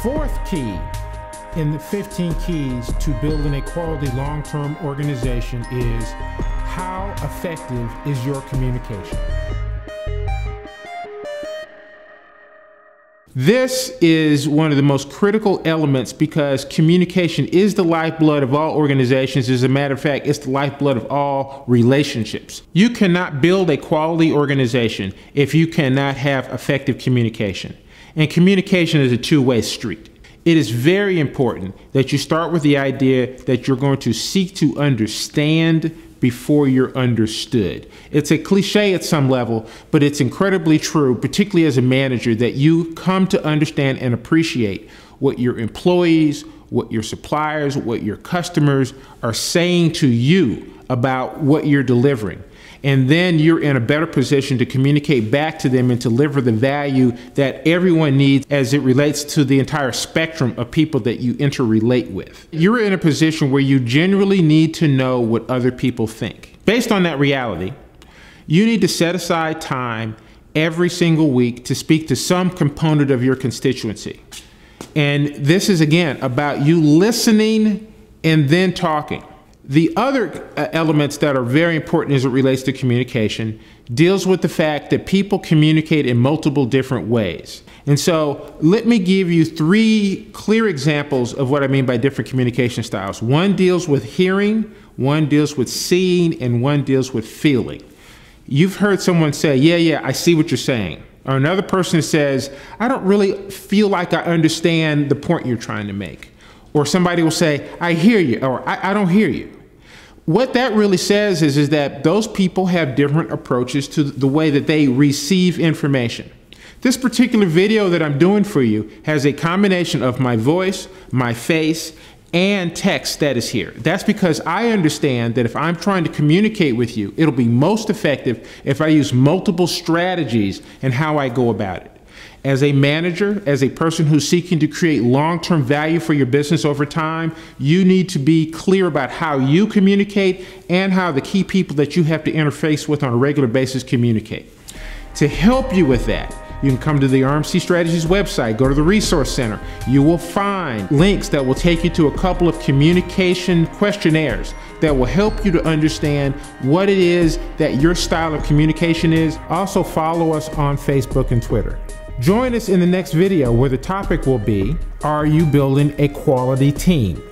fourth key in the 15 keys to building a quality long-term organization is how effective is your communication? This is one of the most critical elements because communication is the lifeblood of all organizations. As a matter of fact, it's the lifeblood of all relationships. You cannot build a quality organization if you cannot have effective communication. And communication is a two-way street. It is very important that you start with the idea that you're going to seek to understand before you're understood. It's a cliche at some level, but it's incredibly true, particularly as a manager, that you come to understand and appreciate what your employees, what your suppliers, what your customers are saying to you about what you're delivering. And then you're in a better position to communicate back to them and deliver the value that everyone needs as it relates to the entire spectrum of people that you interrelate with. You're in a position where you genuinely need to know what other people think. Based on that reality, you need to set aside time every single week to speak to some component of your constituency. And this is, again, about you listening and then talking. The other elements that are very important as it relates to communication deals with the fact that people communicate in multiple different ways. And so let me give you three clear examples of what I mean by different communication styles. One deals with hearing, one deals with seeing, and one deals with feeling. You've heard someone say, yeah, I see what you're saying. Or another person says, I don't really feel like I understand the point you're trying to make. Or somebody will say, I hear you, or I don't hear you. What that really says is that those people have different approaches to the way that they receive information. This particular video that I'm doing for you has a combination of my voice, my face, and text that is here. That's because I understand that if I'm trying to communicate with you, it'll be most effective if I use multiple strategies in how I go about it. As a manager, as a person who's seeking to create long-term value for your business over time, you need to be clear about how you communicate and how the key people that you have to interface with on a regular basis communicate. To help you with that, you can come to the RMC Strategies website, go to the Resource Center. You will find links that will take you to a couple of communication questionnaires that will help you to understand what it is that your style of communication is. Also follow us on Facebook and Twitter. Join us in the next video where the topic will be, are you building a quality team?